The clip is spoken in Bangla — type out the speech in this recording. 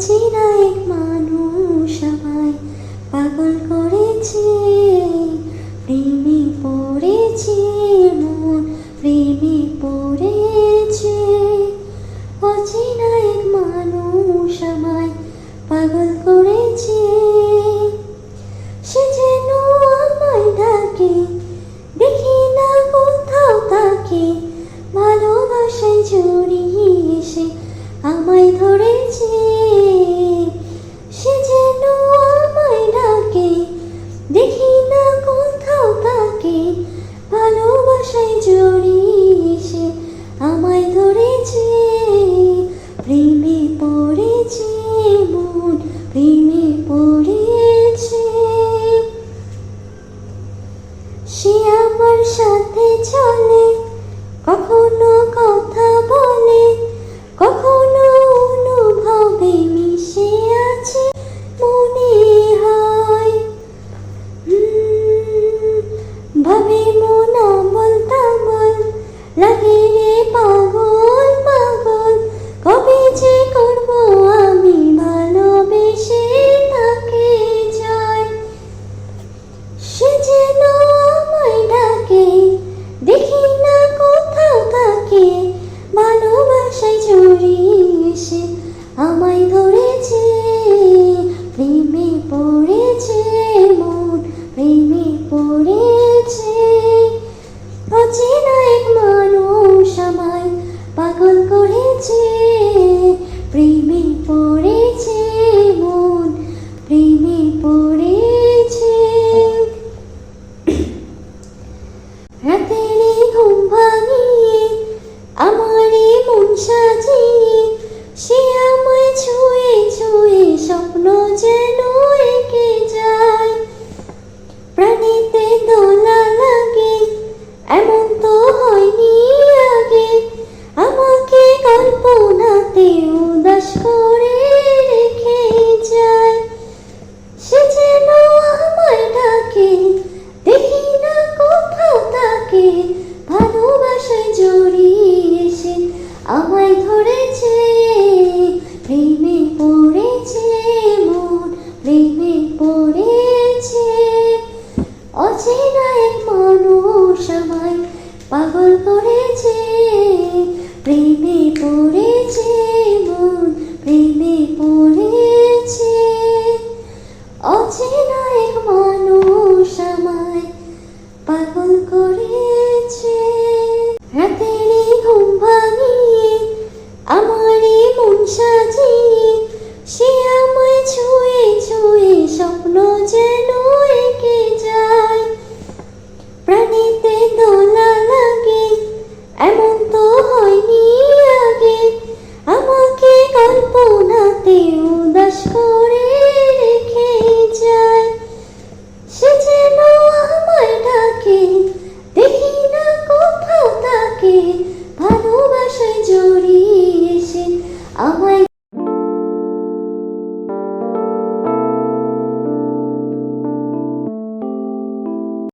অচেনা এক মানুষ আমায় পাগল করেছে, প্রেমে পড়েছে মন, প্রেমে পড়েছে। অচেনা এক মানুষ আমায় পাগল করেছে, সে যেন আমায় ডাকে, দেখি না কোথাও তাকে, ভালোবাসায় জড়িয়ে এসে আমায় ধরেছে। সে যেন আমায় ডাকে, দেখি না কোথাও তাকে, ভালোবাসায় জড়িয়ে এসে আমায় ধরেছে। প্রেমে পড়েছে মন, প্রেমে পড়েছে। সে আমার সাথে চলে, কখনো কথা বলে, কখনো অনুভবে মিশে আছে মনে হয়। ভাবে মন আমল তামল, লাগে রে পাগল পাগল, কবে যে করবো আমি ভালোবেসে তাকে চাই। সে যেন আমায় ডাকে, দেখি না কোথাও তাকে, ভালোবাসায় জড়িয়ে এসে আমায় ধরেছে। প্রেমে পড়েছে মন, প্রেমে পড়েছে। অচেনা এক মানুষ আমায় পাগল করেছে, প্রেমে পড়েছে মন, প্রেমে পড়েছে। রাতের ঘুম ভাঙিয়ে আমারে মন সাজিয়ে, সে আমায় ছুঁয়ে ছুঁয়ে স্বপ্ন যেন এঁকে যায়। প্রাণীতে দোলা লাগে, এমন তো হয়নি আগে, আমাকে কল্পনাতে উদাস করে রেখে যায়। সে যেন আমায় ডাকে, দেখি না কোথাও তাকে, ভালোবাসায় জড়িয়ে এসে আমায় ধরেছে। প্রেমে পড়েছে মন, প্রেমে পড়েছে। অচেনা এক মানুষ আমায় পাগল করেছে, প্রেমে পড়ে